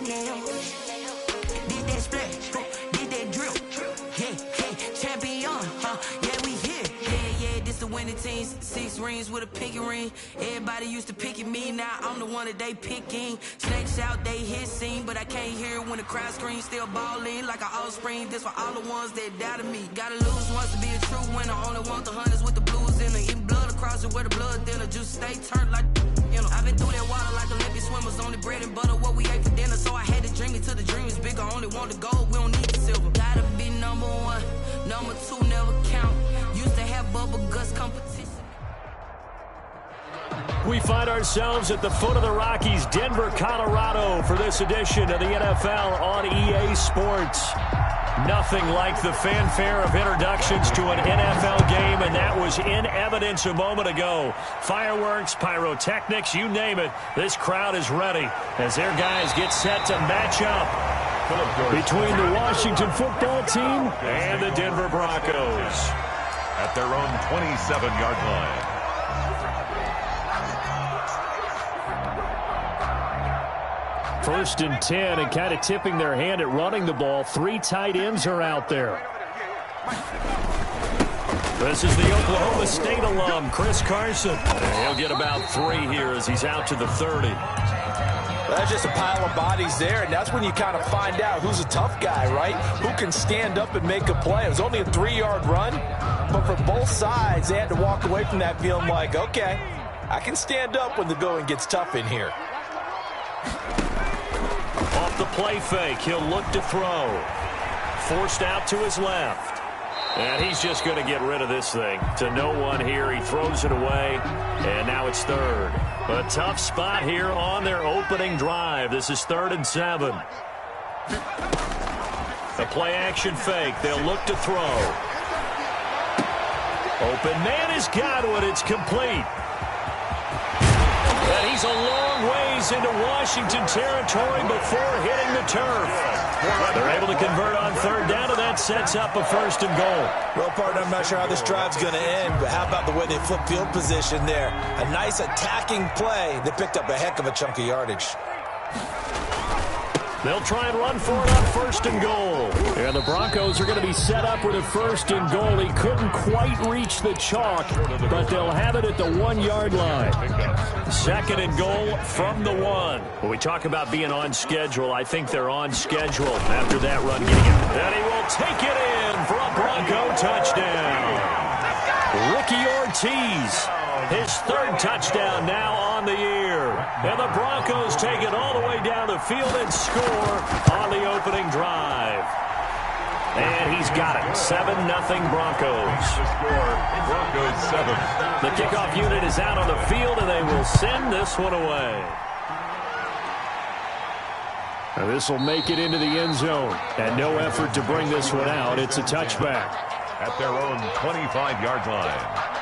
Did that splash, did that drip. Yeah, champion, yeah, we here. Yeah, this the winning teams. 6 rings with a pinky ring. Everybody used to picking me, now I'm the one that they picking. Snakes out, they hit scene, but I can't hear it when the crowd screams. Still ballin' like an offspring. This for all the ones that doubted me. Gotta lose once to be a true winner. Only want the hunters with the blues in it. Eating blood across it where the blood thinner. Just stay turned like, you know. I've been through that water like Olympic swimmers. Only bread and butter, what we ate for dinner. So I had to dream it till the dream is bigger. Only want the gold, we don't need the silver. Gotta be number 1, number 2 never count. Used to have bubble guts competition. We find ourselves at the foot of the Rockies, Denver, Colorado, for this edition of the NFL on EA Sports. Nothing like the fanfare of introductions to an NFL game, and that was in evidence a moment ago. Fireworks, pyrotechnics, you name it. This crowd is ready as their guys get set to match up between the Washington football team and the Denver Broncos. At their own 27-yard line. First and 10, and kind of tipping their hand at running the ball. 3 tight ends are out there. This is the Oklahoma State alum, Chris Carson. And he'll get about 3 here as he's out to the 30. That's just a pile of bodies there, and that's when you kind of find out who's a tough guy, right? Who can stand up and make a play. It was only a 3-yard run, but for both sides, they had to walk away from that feeling like, okay, I can stand up when the going gets tough in here. Off the play fake, he'll look to throw. Forced out to his left. And he's just going to get rid of this thing. To no one here, he throws it away, and now it's 3rd. A tough spot here on their opening drive. This is 3rd and 7. A play-action fake. They'll look to throw. Open man has got one. It's complete. And he's a long ways into Washington territory before hitting the turf. They're able to convert on 3rd down, and that sets up a 1st and goal. Well, partner, I'm not sure how this drive's going to end, but how about the way they flip field position there? A nice attacking play. They picked up a heck of a chunk of yardage. They'll try and run for it on 1st and goal. And the Broncos are going to be set up with a 1st and goal. He couldn't quite reach the chalk, but they'll have it at the 1-yard line. 2nd and goal from the 1. When we talk about being on schedule, I think they're on schedule after that run getting it. And he will take it in for a Bronco touchdown. Ricky Ortiz, his 3rd touchdown now on the year. And the Broncos take it all the way down the field and score on the opening drive. And he's got it. 7-0 Broncos. Broncos 7. The kickoff unit is out on the field, and they will send this one away. And this will make it into the end zone. And no effort to bring this one out. It's a touchback. At their own 25-yard line.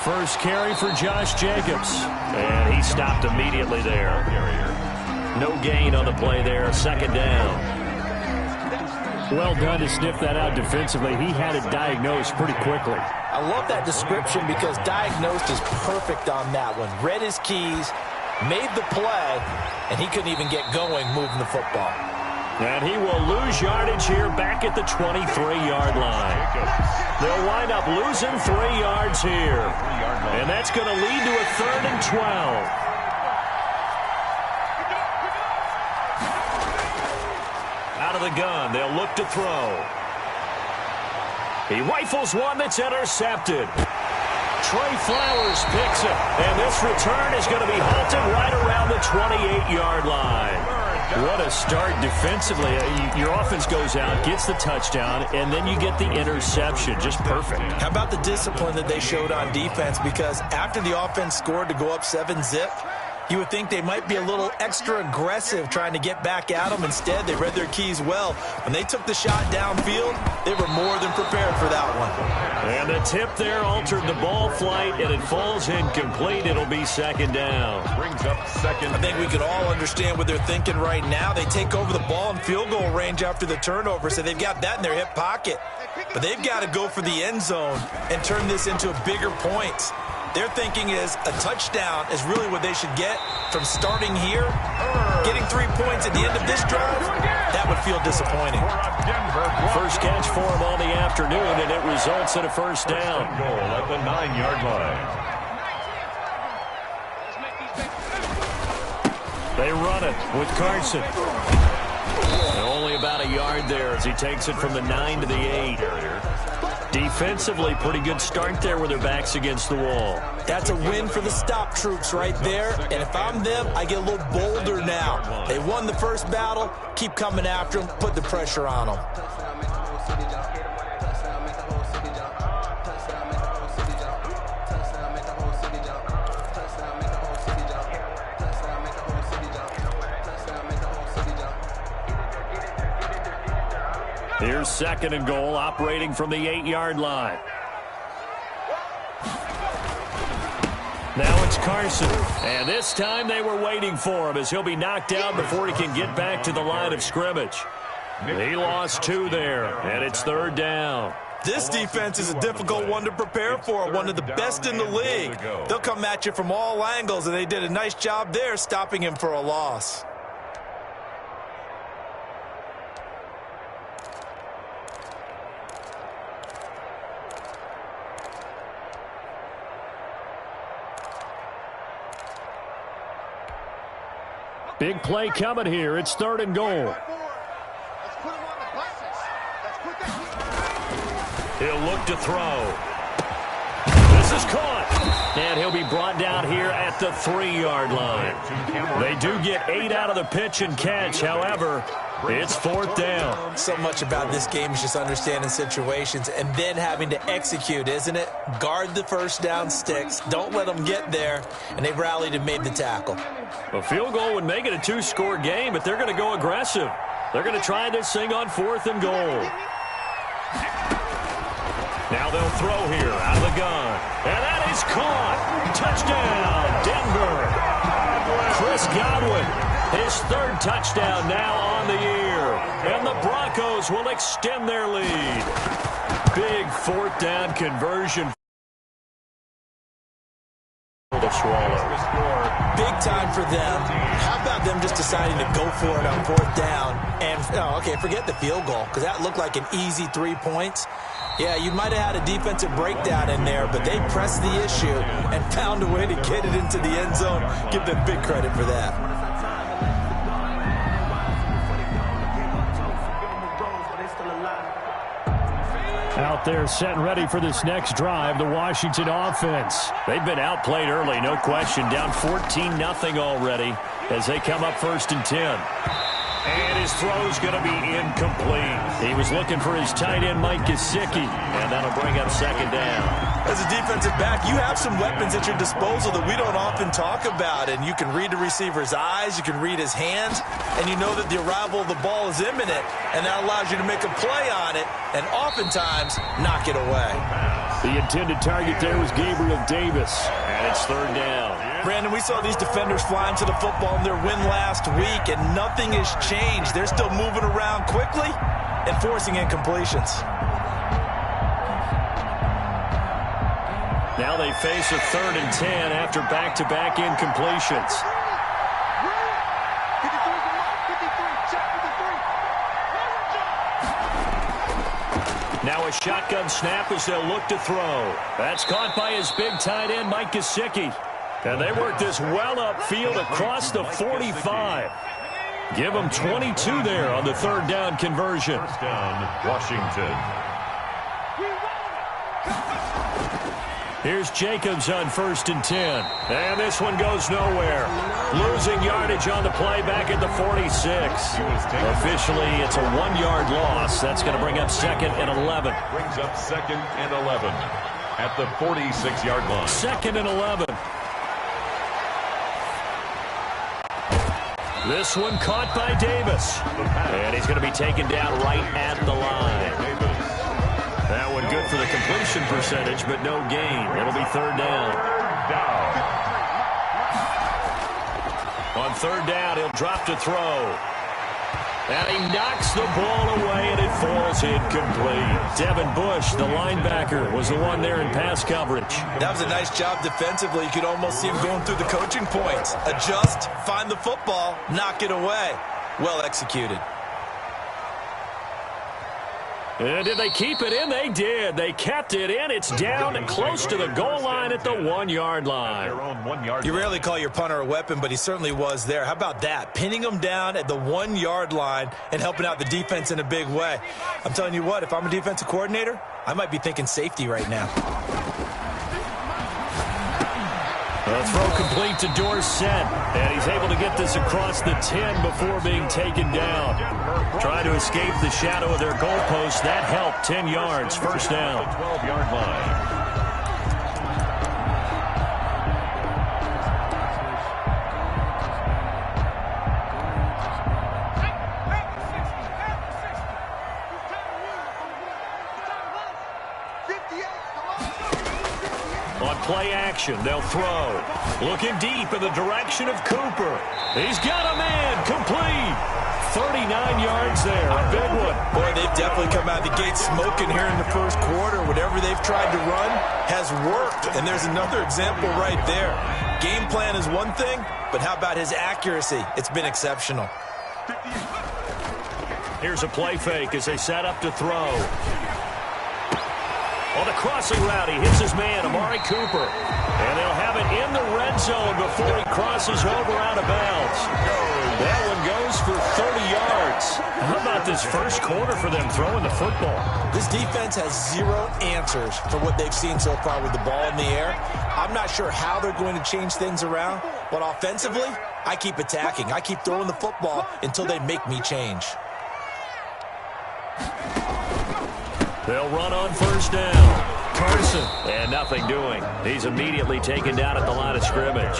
First carry for Josh Jacobs. And he stopped immediately there. No gain on the play there. 2nd down. Well done to sniff that out defensively. He had it diagnosed pretty quickly. I love that description because diagnosed is perfect on that one. Read his keys, made the play, and he couldn't even get going moving the football. And he will lose yardage here back at the 23-yard line. They'll wind up losing 3 yards here. And that's going to lead to a 3rd and 12. Out of the gun, they'll look to throw. He rifles one that's intercepted. Trey Flowers picks it, and this return is going to be halted right around the 28-yard line. What a start defensively. Your offense goes out, gets the touchdown, and then you get the interception. Just perfect. How about the discipline that they showed on defense? Because after the offense scored to go up 7-0, You would think they might be a little extra aggressive trying to get back at them. Instead, they read their keys well. When they took the shot downfield, they were more than prepared for that one. And the tip there altered the ball flight, and it falls incomplete. It'll be second down. Brings up second. I think we could all understand what they're thinking right now. They take over the ball in field goal range after the turnover, so they've got that in their hip pocket. But they've got to go for the end zone and turn this into bigger points. Their thinking is a touchdown is really what they should get from starting here. Getting 3 points at the end of this drive, that would feel disappointing. First catch for him on the afternoon, and it results in a first down. Goal at the 9-yard line. They run it with Carson. And only about a yard there as he takes it from the 9 to the 8. Defensively, pretty good start there with their backs against the wall. That's a win for the stop troops right there. And if I'm them, I get a little bolder now. They won the first battle. Keep coming after them. Put the pressure on them. Here's second and goal, operating from the 8-yard line. Now it's Carson. And this time they were waiting for him as he'll be knocked down before he can get back to the line of scrimmage. He lost 2 there, and it's third down. This defense is a difficult one to prepare for, one of the best in the league. They'll come at you from all angles, and they did a nice job there stopping him for a loss. Big play coming here. It's third and goal. He'll look to throw. This is caught. And he'll be brought down here at the 3-yard line. They do get 8 out of the pitch and catch. However, it's fourth down. So much about this game is just understanding situations and then having to execute, isn't it? Guard the first down sticks. Don't let them get there. And they've rallied and made the tackle. A field goal would make it a 2-score game, but they're going to go aggressive. They're going to try this thing on fourth and goal. Now they'll throw here out of the gun. And that is caught. Touchdown, Denver. Chris Godwin, his third touchdown now on the year. And the Broncos will extend their lead. Big fourth down conversion for the Swallows. Big time for them. How about them just deciding to go for it on fourth down? And, forget the field goal, because that looked like an easy 3 points. Yeah, you might have had a defensive breakdown in there, but they pressed the issue and found a way to get it into the end zone. Give them big credit for that. Out there set and ready for this next drive, the Washington offense. They've been outplayed early, no question. Down 14-0 already as they come up first and 10. And his throw's going to be incomplete. He was looking for his tight end, Mike Gesicki, and that'll bring up second down. As a defensive back, you have some weapons at your disposal that we don't often talk about, and you can read the receiver's eyes, you can read his hands, and you know that the arrival of the ball is imminent, and that allows you to make a play on it, and oftentimes knock it away. The intended target there was Gabriel Davis, and it's third down. Brandon, we saw these defenders flying to the football in their win last week, and nothing has changed. They're still moving around quickly and forcing incompletions. Now they face a third and 10 after back-to-back incompletions. Now a shotgun snap as they'll look to throw. That's caught by his big tight end, Mike Gesicki. And they work this well upfield across the 45. Give them 22 there on the third down conversion. First down, Washington. Here's Jacobs on first and 10. And this one goes nowhere. Losing yardage on the play back at the 46. Officially, it's a 1-yard loss. That's going to bring up second and 11. Brings up second and 11 at the 46-yard line. Second and 11. This one caught by Davis. And he's going to be taken down right at the line. That one good for the completion percentage, but no gain. It'll be third down. On third down, he'll drop to throw. And he knocks the ball away, and it falls incomplete. Devin Bush, the linebacker, was the one there in pass coverage. That was a nice job defensively. You could almost see him going through the coaching points. Adjust, find the football, knock it away. Well executed. And did they keep it in? They did. They kept it in. It's down close to the goal line at the 1-yard line. You rarely call your punter a weapon, but he certainly was there. How about that? Pinning him down at the 1-yard line and helping out the defense in a big way. I'm telling you what, if I'm a defensive coordinator, I might be thinking safety right now. A throw complete to Dorsett, and he's able to get this across the 10 before being taken down. Trying to escape the shadow of their goalpost. That helped. 10 yards, first down. 12-yard line. On play action, they'll throw. Looking deep in the direction of Cooper. He's got a man, complete. 39 yards there, a big one. Boy, they've definitely come out of the gate smoking here in the first quarter. Whatever they've tried to run has worked, and there's another example right there. Game plan is one thing, but how about his accuracy? It's been exceptional. Here's a play fake as they set up to throw. On the crossing route, he hits his man, Amari Cooper. And they'll have it in the red zone before he crosses over out of bounds. That one goes for 30 yards. How about this first quarter for them throwing the football? This defense has zero answers for what they've seen so far with the ball in the air. I'm not sure how they're going to change things around, but offensively, I keep attacking. I keep throwing the football until they make me change. They'll run on first down. Carson. And nothing doing. He's immediately taken down at the line of scrimmage.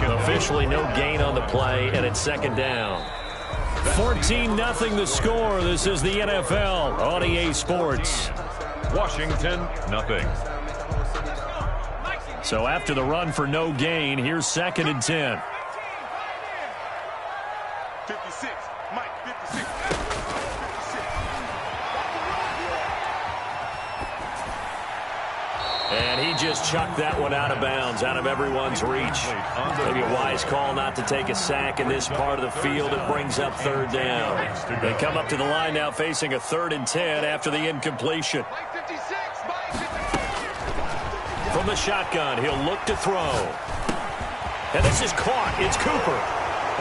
Officially no gain on the play, and it's second down. 14-0 the score. This is the NFL on EA Sports. Washington, nothing. So after the run for no gain, here's second and 10. 56, Mike, 56. And he just chucked that one out of bounds, out of everyone's reach. Maybe a wise call not to take a sack in this part of the field. It brings up third down. They come up to the line now facing a 3rd and 10 after the incompletion. From the shotgun, he'll look to throw. And this is caught. It's Cooper.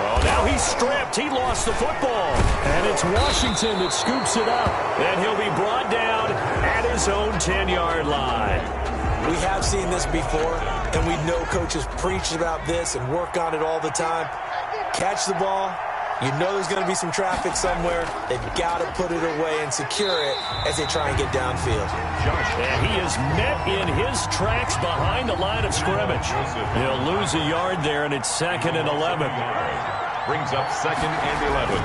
Oh, now he's stripped. He lost the football. And it's Washington that scoops it up. And he'll be brought down at his own 10-yard line. We have seen this before, and we know coaches preach about this and work on it all the time. Catch the ball. You know there's going to be some traffic somewhere. They've got to put it away and secure it as they try and get downfield. And he is met in his tracks behind the line of scrimmage. He'll lose a yard there, and it's 2nd and 11. Brings up 2nd and 11.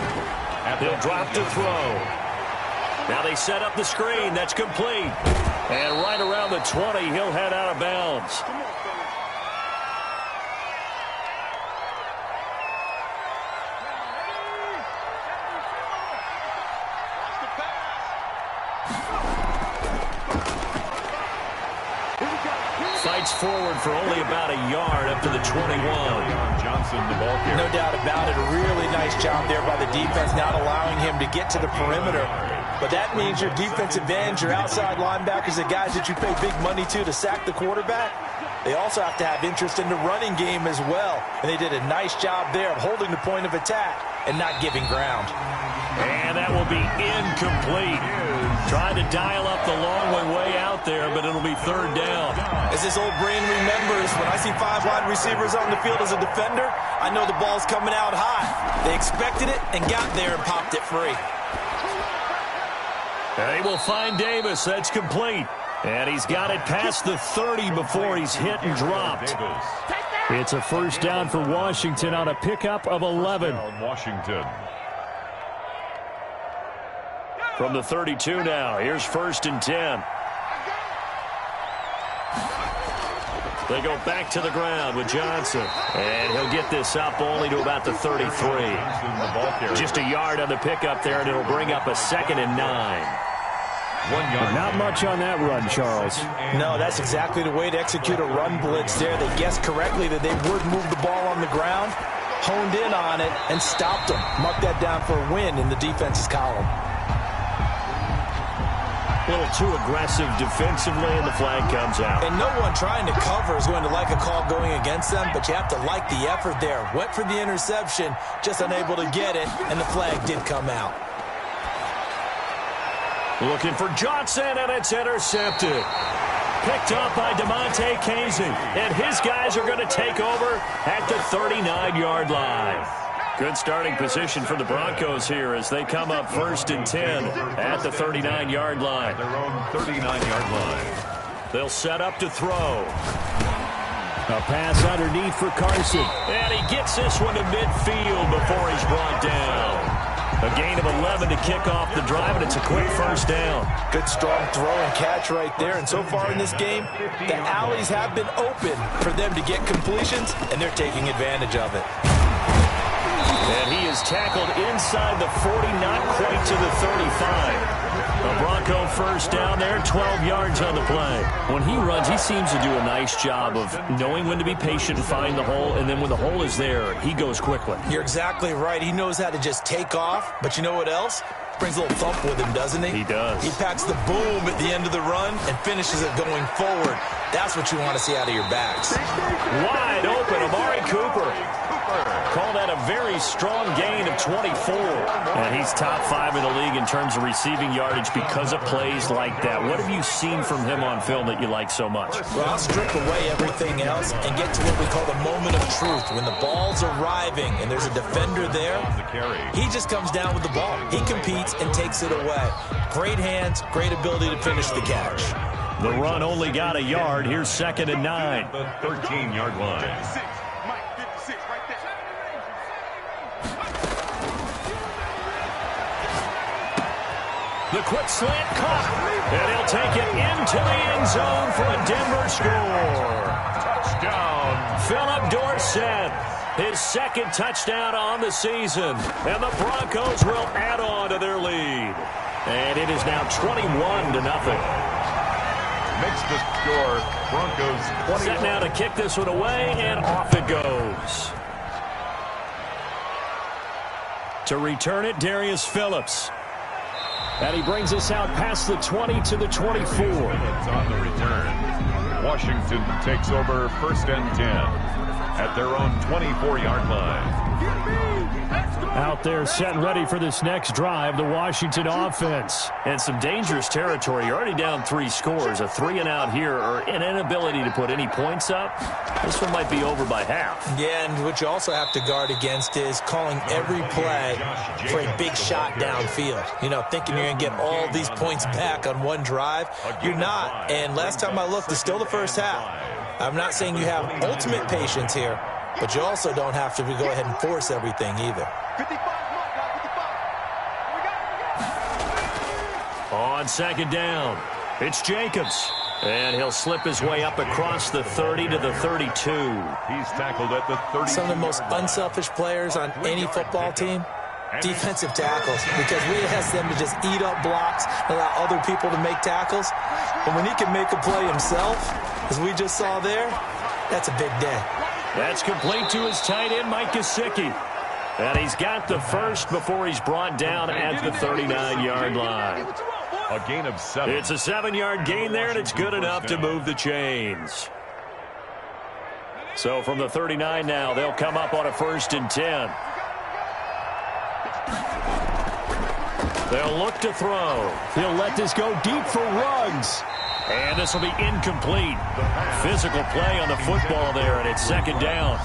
He'll drop to throw. Now they set up the screen. That's complete. And right around the 20, he'll head out of bounds. Fights forward for only about a yard up to the 21. Johnson, the ball carrier. No doubt about it. A really nice job there by the defense, not allowing him to get to the perimeter. But that means your defensive ends, your outside linebackers, the guys that you pay big money to sack the quarterback, they also have to have interest in the running game as well. And they did a nice job there of holding the point of attack and not giving ground. And that will be incomplete. Trying to dial up the long way out there, but it'll be third down. As this old brain remembers, when I see 5 wide receivers on the field as a defender, I know the ball's coming out high. They expected it and got there and popped it free. They will find Davis. That's complete. And he's got it past the 30 before he's hit and dropped. It's a first down for Washington on a pickup of 11. Washington. From the 32 now, here's 1st and 10. They go back to the ground with Johnson. And he'll get this up only to about the 33. Just a yard on the pickup there, and it'll bring up a 2nd and 9. 1 yard. Not much on that run, Charles. No, that's exactly the way to execute a run blitz there. They guessed correctly that they would move the ball on the ground, honed in on it, and stopped them. Mark that down for a win in the defense's column. A little too aggressive defensively, and the flag comes out. And no one trying to cover is going to like a call going against them, but you have to like the effort there. Went for the interception, just unable to get it, and the flag did come out. Looking for Johnson, and it's intercepted. Picked up by DeMonte Casey, and his guys are going to take over at the 39-yard line. Good starting position for the Broncos here as they come up 1st and 10 at the 39-yard line. Their own 39-yard line. They'll set up to throw. A pass underneath for Carson. And he gets this one to midfield before he's brought down. A gain of 11 to kick off the drive, and it's a quick first down. Good strong throw and catch right there. And so far in this game, the alleys have been open for them to get completions, and they're taking advantage of it. And he is tackled inside the 40, not quite to the 35. A Bronco first down there, 12 yards on the play. When he runs, he seems to do a nice job of knowing when to be patient and find the hole, and then when the hole is there, he goes quickly. You're exactly right. He knows how to just take off, but you know what else? Brings a little thump with him, doesn't he? He does. He packs the boom at the end of the run and finishes it going forward. That's what you want to see out of your backs. Wide open, Amari Cooper. Call that a very strong gain of 24. And he's top 5 in the league in terms of receiving yardage because of plays like that. What have you seen from him on film that you like so much? Well, I'll strip away everything else and get to what we call the moment of truth. When the ball's arriving and there's a defender there, he just comes down with the ball. He competes and takes it away. Great hands, great ability to finish the catch. The run only got a yard. Here's 2nd and 9. The 13-yard line. 56. Mike, 56 right there. The quick slant caught, and he'll take it into the end zone for a Denver score. Touchdown. Philip Dorsett, his 2nd touchdown on the season, and the Broncos will add on to their lead. And it is now 21-0. Makes the score Broncos 20. Set now to kick this one away, and off it goes. To return it, Darius Phillips. And he brings us out past the 20 to the 24. Phillips on the return. Washington takes over 1st and 10 at their own 24-yard line. Out there set and ready for this next drive, the Washington offense. And some dangerous territory. You're already down 3 scores. A 3-and-out here, or an inability to put any points up. This one might be over by half. Yeah, and what you also have to guard against is calling every play for a big shot downfield. You know, thinking you're going to get all these points back on one drive. You're not. And last time I looked, it's still the first half. I'm not saying you have ultimate patience here, but you also don't have to go ahead and force everything either. 55. On 2nd down, it's Jacobs. And he'll slip his way up across the 30 to the 32. He's tackled at the 30. Some of the most unselfish players on any football team, defensive tackles, because we ask them to just eat up blocks and allow other people to make tackles. And when he can make a play himself, as we just saw there, that's a big day. That's complete to his tight end, Mike Gesicki. And he's got the first before he's brought down at the 39-yard line. A gain of 7. It's a 7-yard gain there, and it's good enough to move the chains. So from the 39 now, they'll come up on a 1st and 10. They'll look to throw. He'll let this go deep for Ruggs. And this will be incomplete. Physical play on the football there, and it's 2nd down.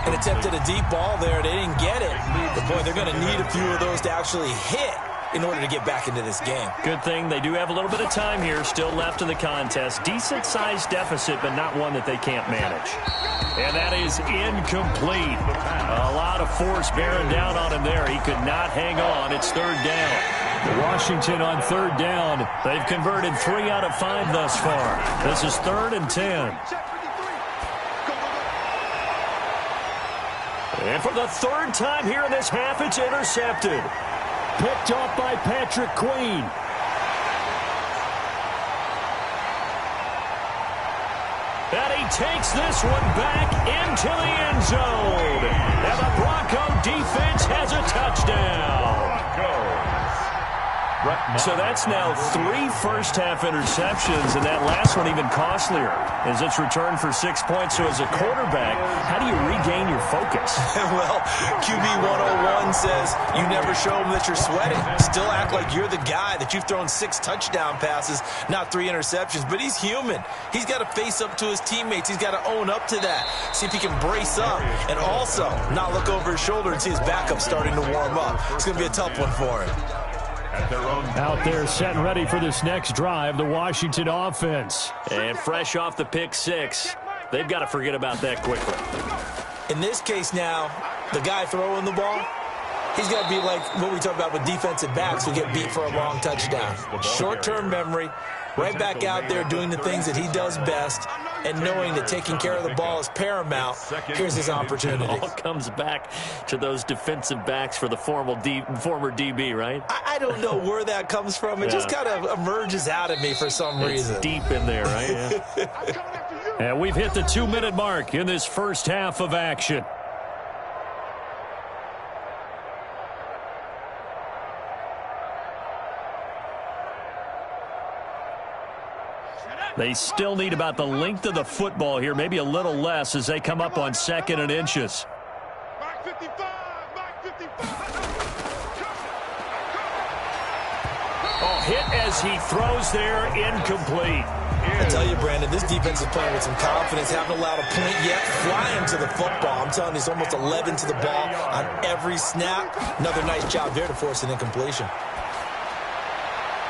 And attempted a deep ball there. They didn't get it. But, boy, they're going to need a few of those to actually hit in order to get back into this game. Good thing they do have a little bit of time here still left in the contest. Decent-sized deficit, but not one that they can't manage. And that is incomplete. A lot of force bearing down on him there. He could not hang on. It's third down. Washington on third down. They've converted 3 out of 5 thus far. This is 3rd and 10. And for the 3rd time here in this half, it's intercepted. Picked off by Patrick Queen. And he takes this one back into the end zone. And the Bronco defense has a touchdown. So that's now 3 first-half interceptions, and that last one even costlier as it's returned for 6 points. So as a quarterback, how do you regain your focus? Well, QB 101 says you never show them that you're sweating. Still act like you're the guy, that you've thrown 6 touchdown passes, not 3 interceptions. But he's human. He's got to face up to his teammates. He's got to own up to that. See if he can brace up and also not look over his shoulder and see his backup starting to warm up. It's going to be a tough one for him. Out there set and ready for this next drive, the Washington offense. And fresh off the pick 6, they've got to forget about that quickly. In this case now, the guy throwing the ball, he's got to be like what we talk about with defensive backs who get beat for a long touchdown. Short-term memory, right back out there doing the things that he does best, and knowing that taking care of the ball is paramount. Here's his opportunity. It all comes back to those defensive backs for the former DB, right? I don't know where that comes from. It just kind of emerges out of me for some reason. It's deep in there, right? Yeah. And we've hit the 2-minute mark in this first half of action. They still need about the length of the football here, maybe a little less as they come up on 2nd and inches. Oh, hit as he throws there, incomplete. I tell you, Brandon, this defense is playing with some confidence. Haven't allowed a point yet. Flying to the football. I'm telling you, it's almost 11 to the ball on every snap. Another nice job there to force an incompletion.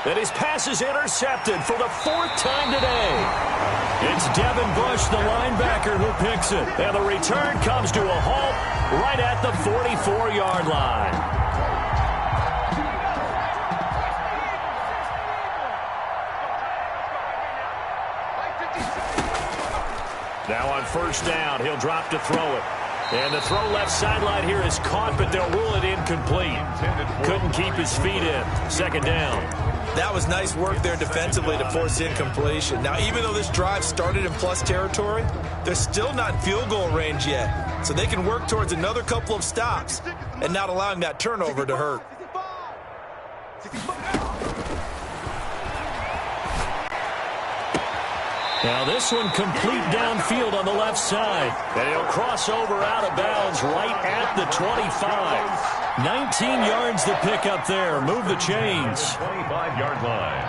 And his pass is intercepted for the 4th time today. It's Devin Bush, the linebacker, who picks it. And the return comes to a halt right at the 44-yard line. Now on 1st down, he'll drop to throw it. And the throw left sideline here is caught, but they'll rule it incomplete. Couldn't keep his feet in. 2nd down. That was nice work there defensively to force incompletion. Now, even though this drive started in plus territory, they're still not in field goal range yet. So they can work towards another couple of stops and not allowing that turnover to hurt. Now this one complete downfield on the left side. And he'll cross over out of bounds right at the 25. 19 yards to pick up there. Move the chains. 25-yard line.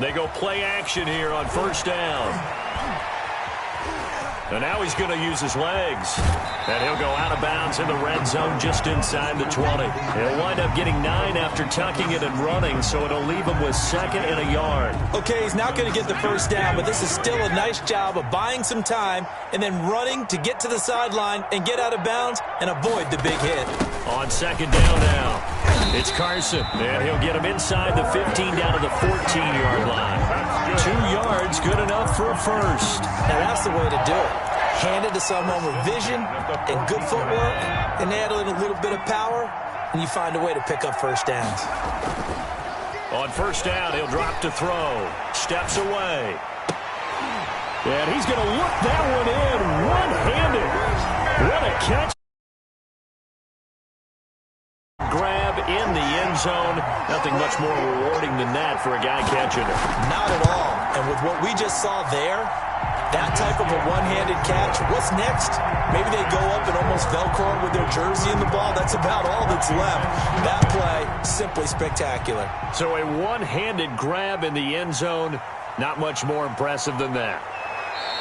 They go play action here on 1st down. And now he's going to use his legs. And he'll go out of bounds in the red zone just inside the 20. He'll wind up getting 9 after tucking it and running, so it'll leave him with 2nd and a yard. Okay, he's not going to get the 1st down, but this is still a nice job of buying some time and then running to get to the sideline and get out of bounds and avoid the big hit. On 2nd down now, it's Carson. And he'll get him inside the 15 down to the 14-yard line. 2 yards, good enough for a first. Now that's the way to do it. Hand it to someone with vision and good footwork, and add in a little bit of power, and you find a way to pick up 1st downs. On 1st down, he'll drop to throw. Steps away. And he's going to look that one in one-handed. What a catch. Grab in the end zone. Nothing much more rewarding than that for a guy catching it. Not at all. And with what we just saw there, that type of a one-handed catch, what's next? Maybe they go up and almost Velcro with their jersey in the ball. That's about all that's left. That play, simply spectacular. So a one-handed grab in the end zone, not much more impressive than that.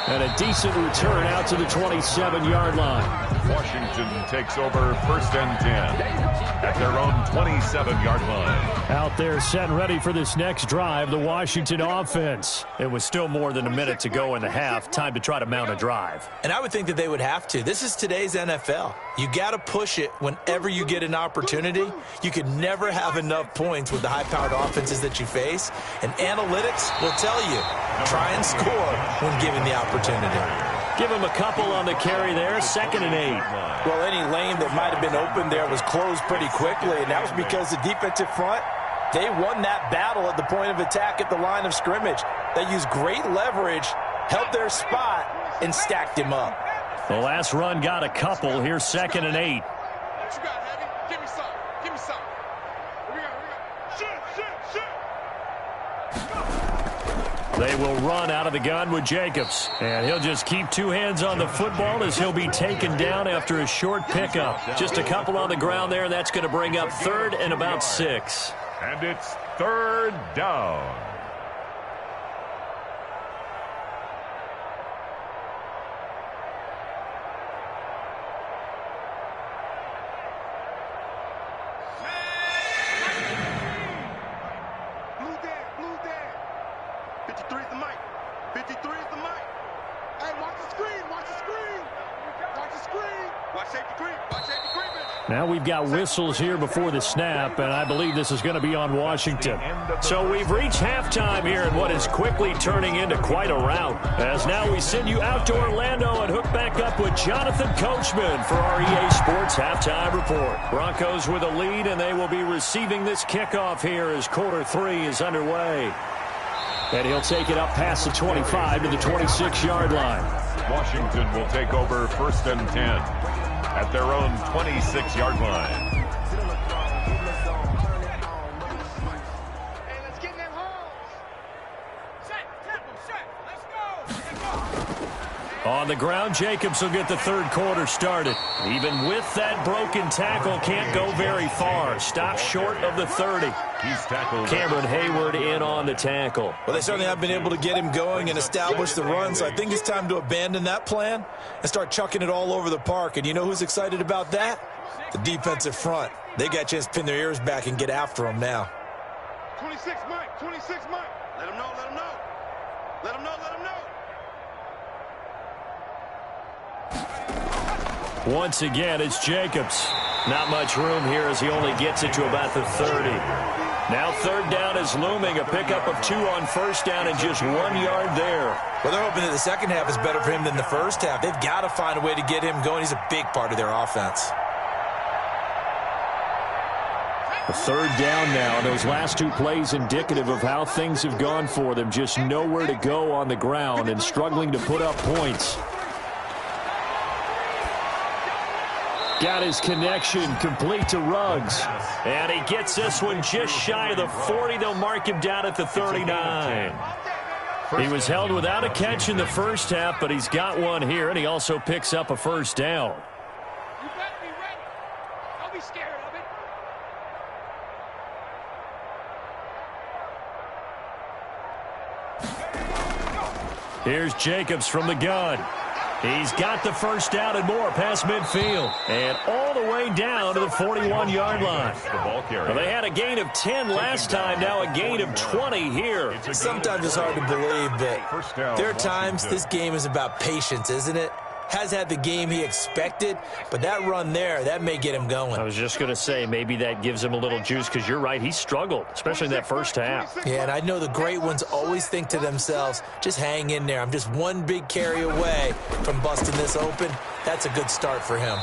And a decent return out to the 27-yard line. Washington takes over first and 10 at their own 27-yard line. Out there set and ready for this next drive, the Washington offense. It was still more than a minute to go in the half. Time to try to mount a drive. And I would think that they would have to. This is today's NFL. You got to push it whenever you get an opportunity. You could never have enough points with the high-powered offenses that you face. And analytics will tell you, try and score when given the opportunity. Give him a couple on the carry there, 2nd and 8. Well, any lane that might have been open there was closed pretty quickly, and that was because the defensive front, they won that battle at the point of attack at the line of scrimmage. They used great leverage, held their spot, and stacked him up. The last run got a couple. Here's 2nd and 8. What you got, Heavy? Give me some. Give me some. Here we go. Shoot. They will run out of the gun with Jacobs. And he'll just keep two hands on the football as he'll be taken down after a short pickup. Just a couple on the ground there, and that's going to bring up 3rd and about 6. And it's 3rd down. Blue dead. 53 is the mic. 53 is the mic. Hey, watch the screen. Watch the screen. Watch the screen. Watch safety creep. Watch safety creeping. Now we've got whistles here before the snap, and I believe this is going to be on Washington. So we've reached halftime here in what is quickly turning into quite a rout. As now we send you out to Orlando and hook back up with Jonathan Coachman for our EA Sports Halftime Report. Broncos with a lead, and they will be receiving this kickoff here as quarter 3 is underway. And he'll take it up past the 25 to the 26-yard line. Washington will take over 1st and 10 at their own 26-yard line. Hey, let's get in them holes. Set. Let's go. On the ground, Jacobs will get the 3rd quarter started. Even with that broken tackle, can't go very far. Stops short of the 30. He's tackled. Cameron Hayward in on the tackle. Well, they certainly have been able to get him going and establish the run, so I think it's time to abandon that plan and start chucking it all over the park. And you know who's excited about that? The defensive front. They got a chance to pin their ears back and get after him now. 26 Mike. 26 Mike. Let him know. Let him know. Let him know. Let him know. Once again, it's Jacobs. Not much room here as he only gets it to about the 30. Now 3rd down is looming. A pickup of 2 on 1st down and just 1 yard there. Well, they're hoping that the second half is better for him than the first half. They've got to find a way to get him going. He's a big part of their offense. A 3rd down now. Those last 2 plays indicative of how things have gone for them. Just nowhere to go on the ground and struggling to put up points. Got his connection complete to Ruggs. And he gets this one just shy of the 40. They'll mark him down at the 39. He was held without a catch in the first half, but he's got one here, and he also picks up a 1st down. You better be ready. Don't be scared of it. Here's Jacobs from the gun. He's got the 1st down and more past midfield. And all the way down to the 41-yard line. Well, they had a gain of 10 last time, now a gain of 20 here. Sometimes it's hard to believe, but there are times this game is about patience, isn't it? Has had the game he expected, but that run there, that may get him going. I was just going to say, maybe that gives him a little juice, because you're right, he struggled, especially in that first half. Yeah, and I know the great ones always think to themselves, just hang in there. I'm just one big carry away from busting this open. That's a good start for him.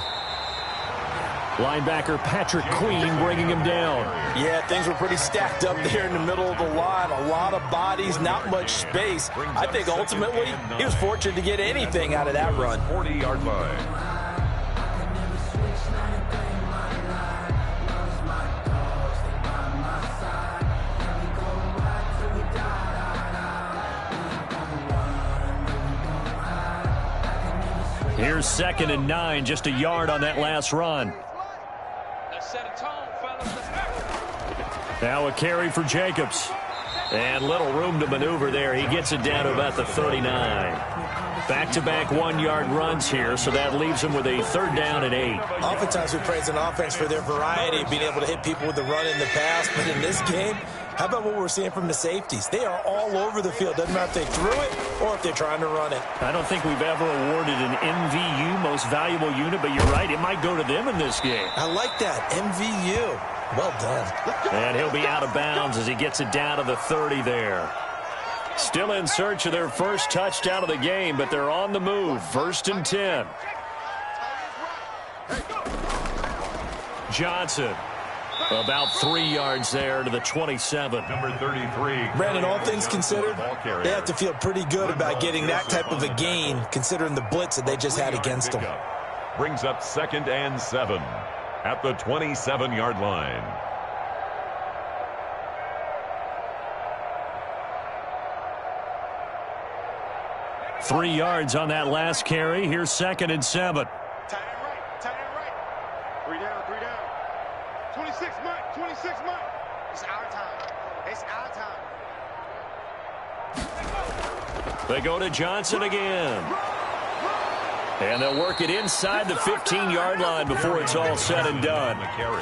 Linebacker Patrick Queen bringing him down. Yeah, things were pretty stacked up there in the middle of the line. A lot of bodies, not much space. I think ultimately he was fortunate to get anything out of that run. 40-yard line. Here's 2nd and 9, just a yard on that last run. Let's set a tone, fellas. Now a carry for Jacobs. And little room to maneuver there. He gets it down to about the 39. Back-to-back one-yard runs here, so that leaves him with a 3rd down and 8. Oftentimes we praise an offense for their variety, being able to hit people with the run in the pass. But in this game, how about what we're seeing from the safeties? They are all over the field. Doesn't matter if they threw it or if they're trying to run it. I don't think we've ever awarded an MVU, most valuable unit, but you're right, it might go to them in this game. I like that, MVU. Well done. And he'll be out of bounds as he gets it down to the 30 there. Still in search of their first touchdown of the game, but they're on the move. 1st and 10. Johnson. About 3 yards there to the 27. Number 33. Brandon, all things considered, they have to feel pretty good about getting that type of a gain, considering the blitz that they just had against them. Brings up 2nd and 7 at the 27-yard line. Three yards on that last carry. Here's 2nd and 7. Tight end right. Tight end right. 3 down. 3 down. 26 Mike. 26 Mike. It's our time. It's our time. They go to Johnson again. And they'll work it inside the 15-yard line before it's all said and done.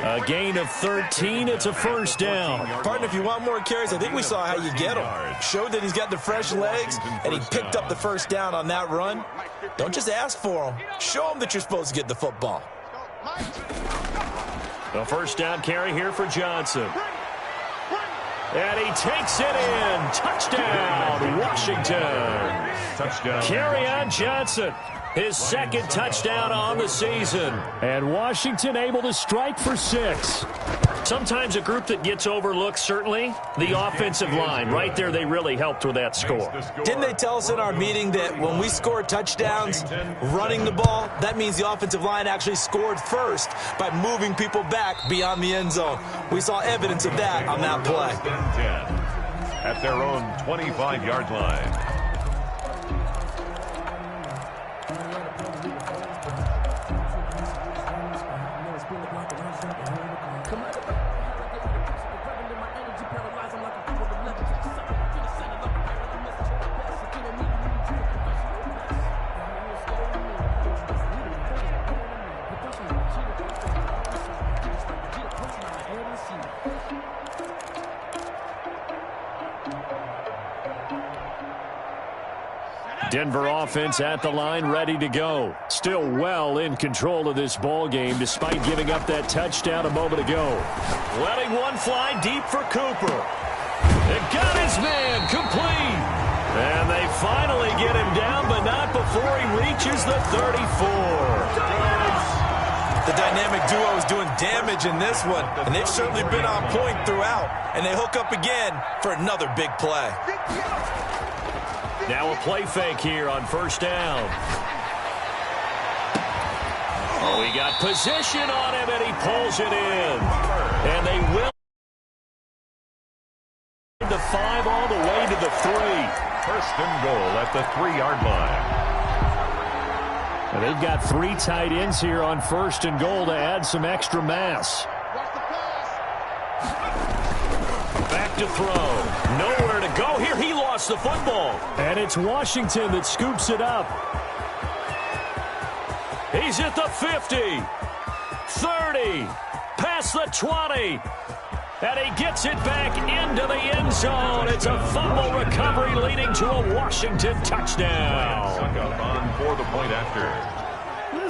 A gain of 13. It's a 1st down. Partner, if you want more carries, I think we saw how you get him. Showed that he's got the fresh legs, and he picked up the 1st down on that run. Don't just ask for him. Show him that you're supposed to get the football. The 1st down carry here for Johnson. And he takes it in. Touchdown, Washington. Touchdown. Kerryon Johnson. His 2nd touchdown on the season. And Washington able to strike for 6. Sometimes a group that gets overlooked, certainly, the offensive line. Right there, they really helped with that score. Didn't they tell us in our meeting that when we score touchdowns running the ball, that means the offensive line actually scored first by moving people back beyond the end zone? We saw evidence of that on that play. At their own 25-yard line. Denver offense at the line, ready to go. Still well in control of this ball game, despite giving up that touchdown a moment ago. Letting one fly deep for Cooper. It got his man complete. And they finally get him down, but not before he reaches the 34. The dynamic duo is doing damage in this one, and they've certainly been on point throughout. And they hook up again for another big play. Now a play fake here on 1st down. Oh, he got position on him, and he pulls it in. And they will the 5 all the way to the 3. 1st and goal at the 3-yard line. And they've got 3 tight ends here on 1st and goal to add some extra mass. Back to throw. Nowhere to go here. He lost the football. And it's Washington that scoops it up. He's at the 50. 30. Past the 20. And he gets it back into the end zone. It's a fumble recovery leading to a Washington touchdown. Suckup on for the point after.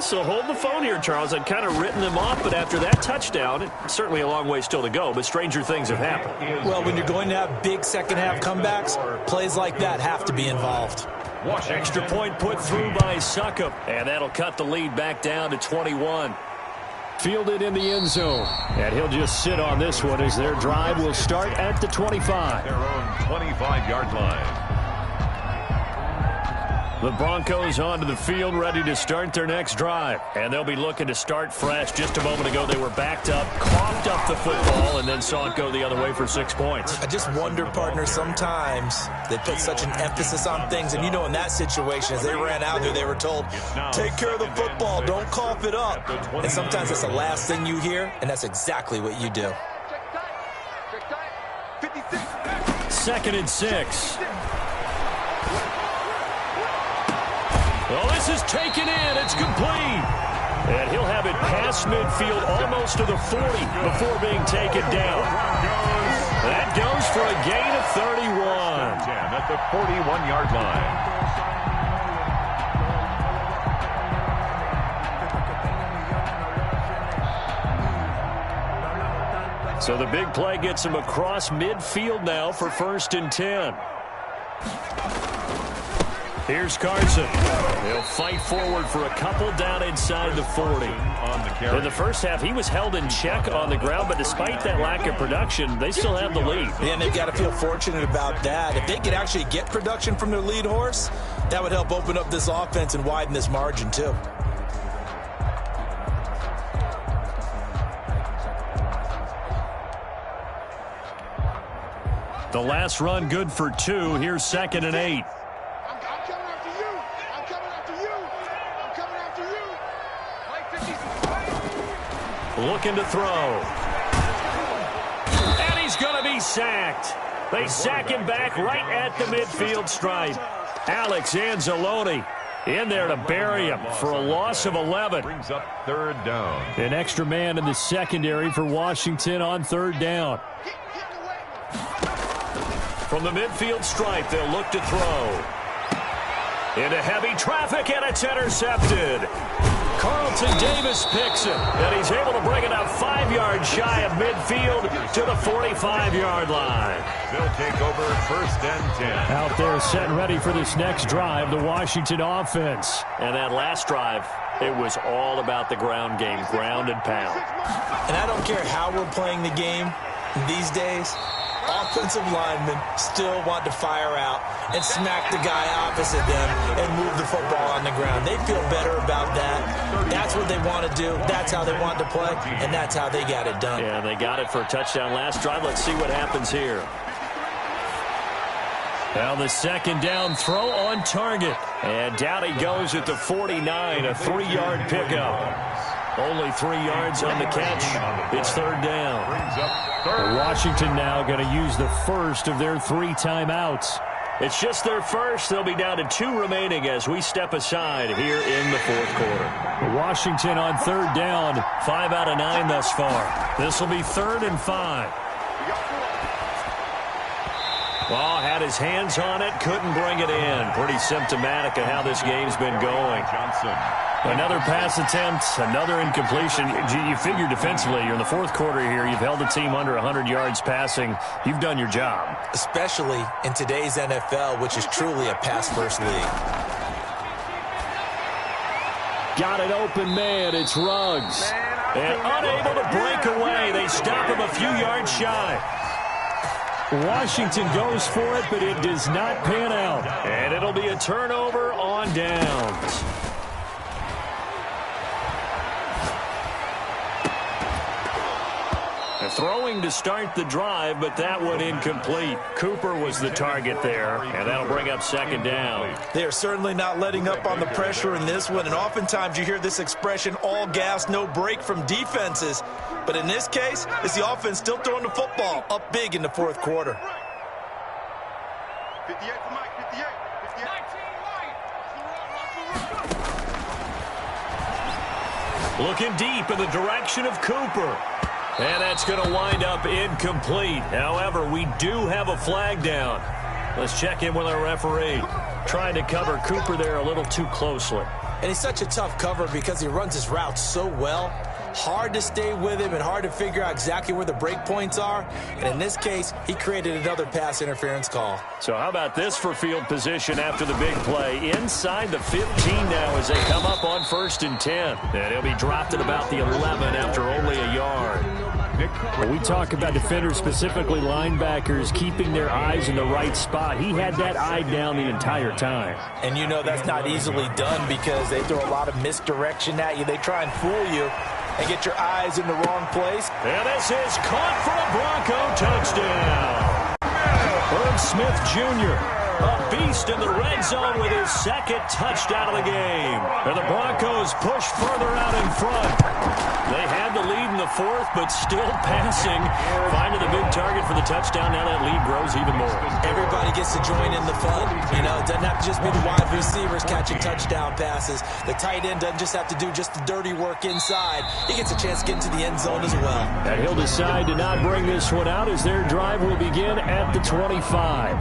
So hold the phone here, Charles. I'd kind of written them off, but after that touchdown, it's certainly a long way still to go, but stranger things have happened. Well, when you're going to have big second-half comebacks, plays like that have to be involved. Extra point put through by Suckup, and that'll cut the lead back down to 21. Fielded in the end zone, and he'll just sit on this one as their drive will start at the 25. Their own 25-yard line. The Broncos onto the field, ready to start their next drive. And they'll be looking to start fresh. Just a moment ago, they were backed up, coughed up the football, and then saw it go the other way for 6 points. I just wonder, partner, sometimes they put such an emphasis on things. And, you know, in that situation, as they ran out there, they were told, take care of the football, don't cough it up. And sometimes it's the last thing you hear, and that's exactly what you do. 2nd and 6. Well, this is taken in. It's complete. And he'll have it past midfield almost to the 40 before being taken down. That goes for a gain of 31. 10 at the 41-yard line. So the big play gets him across midfield now for 1st and 10. Here's Carson. He'll fight forward for a couple down inside the 40. In the first half, he was held in check on the ground, but despite that lack of production, they still have the lead. And they've got to feel fortunate about that. If they could actually get production from their lead horse, that would help open up this offense and widen this margin too. The last run good for 2. Here's 2nd and 8. I'm coming after you. I'm coming after you. I'm coming after you. Looking to throw. And he's going to be sacked. They sack him back right at the midfield stripe. Alex Anzalone in there to bury him for a loss of 11. Brings up 3rd down. An extra man in the secondary for Washington on 3rd down. From the midfield stripe, they'll look to throw. Into heavy traffic, and it's intercepted. Carlton Davis picks it, and he's able to bring it up 5 yards shy of midfield to the 45-yard line. They'll take over 1st and 10. Out there set and ready for this next drive, the Washington offense. And that last drive, it was all about the ground game, ground and pound. And I don't care how we're playing the game these days, offensive linemen still want to fire out and smack the guy opposite them and move the football on the ground. They feel better about that. That's what they want to do. That's how they want to play, and that's how they got it done. Yeah, they got it for a touchdown last drive. Let's see what happens here. Now the 2nd down throw on target. And down he goes at the 49, a 3-yard pickup. Only 3 yards on the catch. It's 3rd down. Washington now going to use the first of their 3 timeouts. It's just their first. They'll be down to 2 remaining as we step aside here in the 4th quarter. Washington on 3rd down, 5 out of 9 thus far. This will be 3rd and 5. Well, had his hands on it, couldn't bring it in. Pretty symptomatic of how this game's been going. Johnson. Another pass attempt, another incompletion. You figure defensively, you're in the 4th quarter here. You've held the team under 100 yards passing. You've done your job. Especially in today's NFL, which is truly a pass-first league. Got an open man. It's Ruggs. And unable to break away. They stop him a few yards shy. Washington goes for it, but it does not pan out. And it'll be a turnover on downs. Throwing to start the drive, but that one incomplete. Cooper was the target there, and that'll bring up 2nd down. They are certainly not letting up on the pressure in this one, and oftentimes you hear this expression, all gas, no break from defenses. But in this case, it's the offense still throwing the football up big in the 4th quarter. 58 for Mike, 58. 58. Looking deep in the direction of Cooper. And that's going to wind up incomplete. However, we do have a flag down. Let's check in with our referee. Trying to cover Cooper there a little too closely. And he's such a tough cover because he runs his route so well. Hard to stay with him and hard to figure out exactly where the break points are. And in this case, he created another pass interference call. So how about this for field position after the big play? Inside the 15 now as they come up on 1st and 10. And he'll be dropped at about the 11 after only a yard. When we talk about defenders, specifically linebackers, keeping their eyes in the right spot, he had that eye down the entire time. And you know that's not easily done because they throw a lot of misdirection at you. They try and fool you and get your eyes in the wrong place. And this is caught for a Bronco touchdown. Herb Smith Jr. A beast in the red zone with his second touchdown of the game. And the Broncos push further out in front. They had the lead in the fourth, but still passing. Finding the big target for the touchdown. Now that lead grows even more. Everybody gets to join in the fun. You know, it doesn't have to just be the wide receivers catching touchdown passes. The tight end doesn't just have to do just the dirty work inside. He gets a chance to get into the end zone as well. And he'll decide to not bring this one out as their drive will begin at the 25.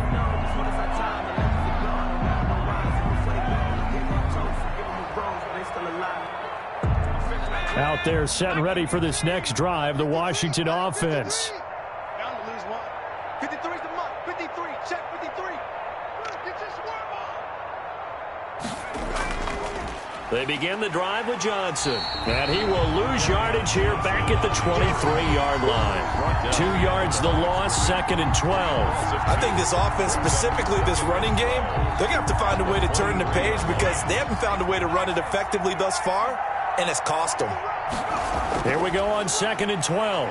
Out there set and ready for this next drive, the Washington offense. Down to lose one. 53's the mark. 53. Check 53. Get your swerve on. They begin the drive with Johnson. And he will lose yardage here back at the 23-yard line. 2 yards the loss, 2nd and 12. I think this offense, specifically this running game, they're going to have to find a way to turn the page because they haven't found a way to run it effectively thus far, and it's cost them. Here we go on 2nd and 12.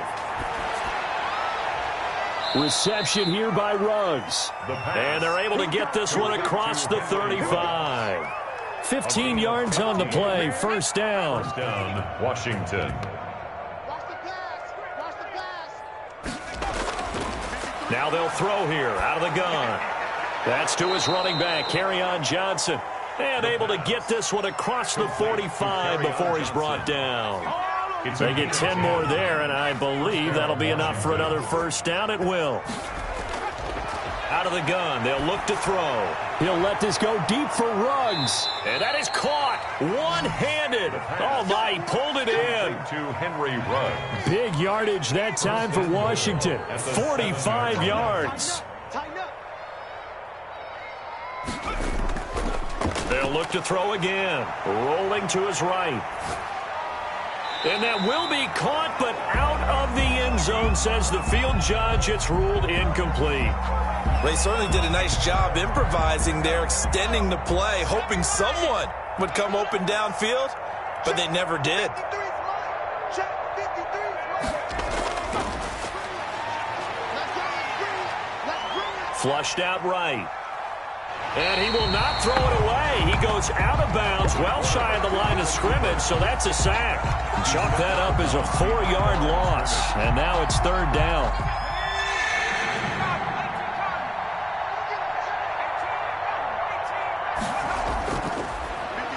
Reception here by Ruggs. And they're able to get this one across the 35. 15 yards on the play, first down. First down, Washington. Watch the pass. Watch the pass. Now they'll throw here out of the gun. That's to his running back, Kerryon Johnson. And able to get this one across the 45 before he's brought down. They get 10 more there, and I believe that'll be enough for another first down. It will. Out of the gun, they'll look to throw. He'll let this go deep for Ruggs. And that is caught one-handed. Oh, my, he pulled it in. To Henry Ruggs. Big yardage that time for Washington. 45 yards. Tighten up. They'll look to throw again. Rolling to his right. And that will be caught, but out of the end zone, says the field judge. It's ruled incomplete. They certainly did a nice job improvising there, extending the play, hoping someone would come open downfield, but they never did. 53's mine. Check 53's mine. Let's go. Let's bring it. Flushed out right. And he will not throw it away. He goes out of bounds, well shy of the line of scrimmage, so that's a sack. Chalk that up as a 4-yard loss. And now it's 3rd down.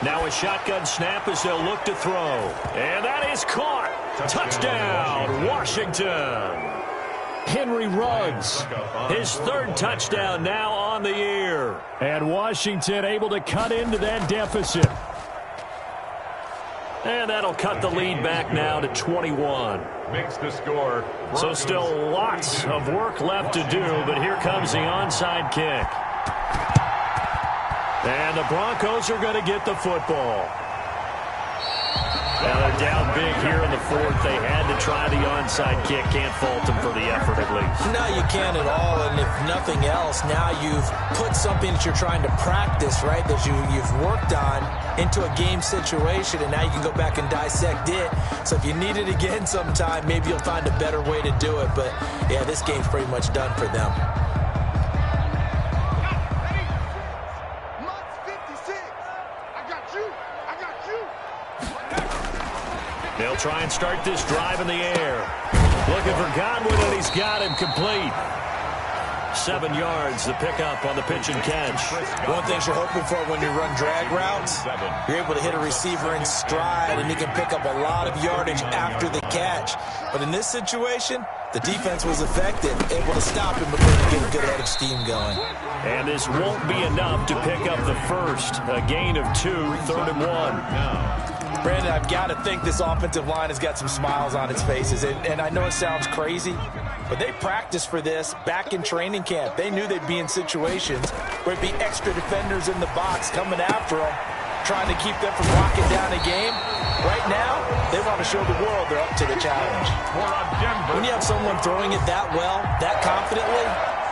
Now a shotgun snap as they'll look to throw. And that is caught. Touchdown, Washington. Henry Ruggs, his 3rd touchdown now on the year. And Washington able to cut into that deficit. And that'll cut the lead back now to 21. Makes the score. So still lots of work left to do, but here comes the onside kick. And the Broncos are going to get the football. Now they're down big here in the 4th. They had to try the onside kick. Can't fault them for the effort at least. No, you can't at all, and if nothing else, now you've put something that you're trying to practice, right, that you've worked on into a game situation, and now you can go back and dissect it. So if you need it again sometime, maybe you'll find a better way to do it. But, yeah, this game's pretty much done for them. Mutz 56. I got you. I got you. They'll try and start this drive in the air. Looking for Godwin, and he's got him complete. 7 yards, the pickup on the pitch and catch. One thing you're hoping for when you run drag routes, you're able to hit a receiver in stride, and he can pick up a lot of yardage after the catch. But in this situation, the defense was effective, able to stop him before he get a good head of steam going. And this won't be enough to pick up the first. A gain of 2, 3rd and 1. Brandon, I've got to think this offensive line has got some smiles on its faces. And I know it sounds crazy, but they practiced for this back in training camp. They knew they'd be in situations where it'd be extra defenders in the box coming after them, trying to keep them from locking down a game. Right now, they want to show the world they're up to the challenge. When you have someone throwing it that well, that confidently,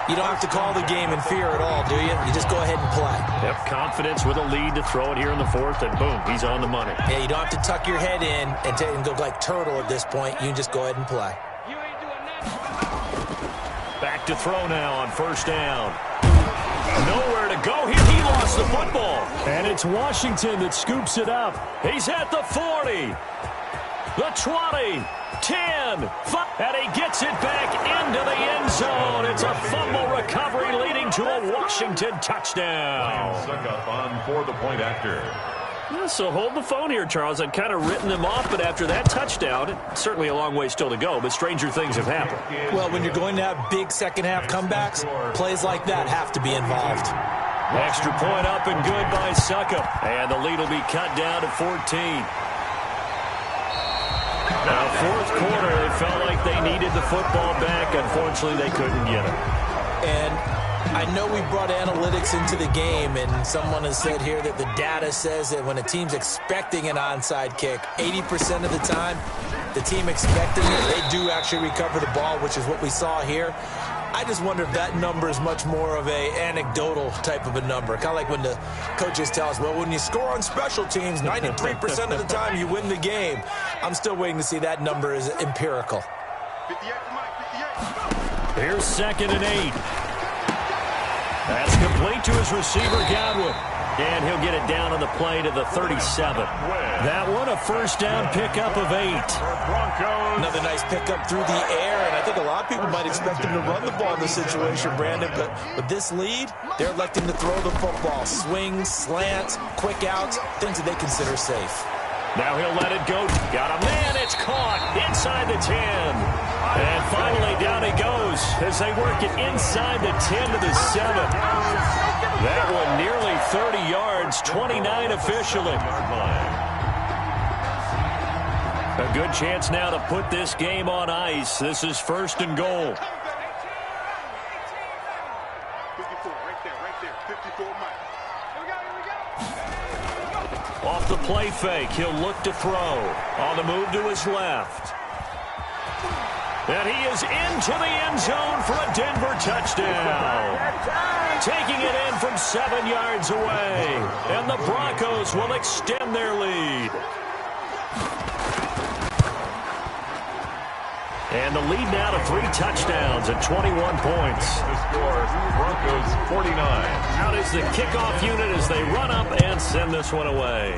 you don't have to call the game in fear at all, do you? You just go ahead and play. Yep, confidence with a lead to throw it here in the 4th, and boom, he's on the money. Yeah, you don't have to tuck your head in and go like turtle at this point. You can just go ahead and play. Back to throw now on 1st down. Nowhere to go here. He lost the football. And it's Washington that scoops it up. He's at the 40. The 20. 10. 5. And he gets it back into the end zone. It's a fumble recovery leading to a Washington touchdown. Succop on for the point after. Yeah, so hold the phone here, Charles. I'd kind of written them off, but after that touchdown, it's certainly a long way still to go, but stranger things have happened. Well, when you're going to have big second-half comebacks, plays like that have to be involved. Extra point up and good by Succop. And the lead will be cut down to 14. Now, fourth quarter, it felt like they needed the football back. Unfortunately, they couldn't get it. And I know we brought analytics into the game, and someone has said here that the data says that when a team's expecting an onside kick, 80% of the time, the team expecting it, they do actually recover the ball, which is what we saw here. I just wonder if that number is much more of a anecdotal type of a number. Kind of like when the coaches tell us, well, when you score on special teams, 93% of the time you win the game. I'm still waiting to see that number is empirical. 58 to Mike, 58. Here's 2nd and 8. That's complete to his receiver, Godwin. And he'll get it down on the play to the 37. That one, a first down pickup of 8. Another nice pickup through the air, and I think a lot of people might expect him to run the ball in this situation, Brandon, but with this lead, they're electing to throw the football. Swings, slants, quick outs, things that they consider safe. Now he'll let it go. Got a man. It's caught inside the 10. And finally down he goes as they work it inside the 10 to the 7. That one nearly 30 yards, 29 officially. A good chance now to put this game on ice. This is 1st and goal. 54, right there, 54 Mike. Here we go. Off the play fake, he'll look to throw. On the move to his left. And he is into the end zone for a Denver touchdown. Taking it in from 7 yards away. And the Broncos will extend their lead. And the lead now to 3 touchdowns and 21 points. The score, Broncos 49. Out is the kickoff unit as they run up and send this one away.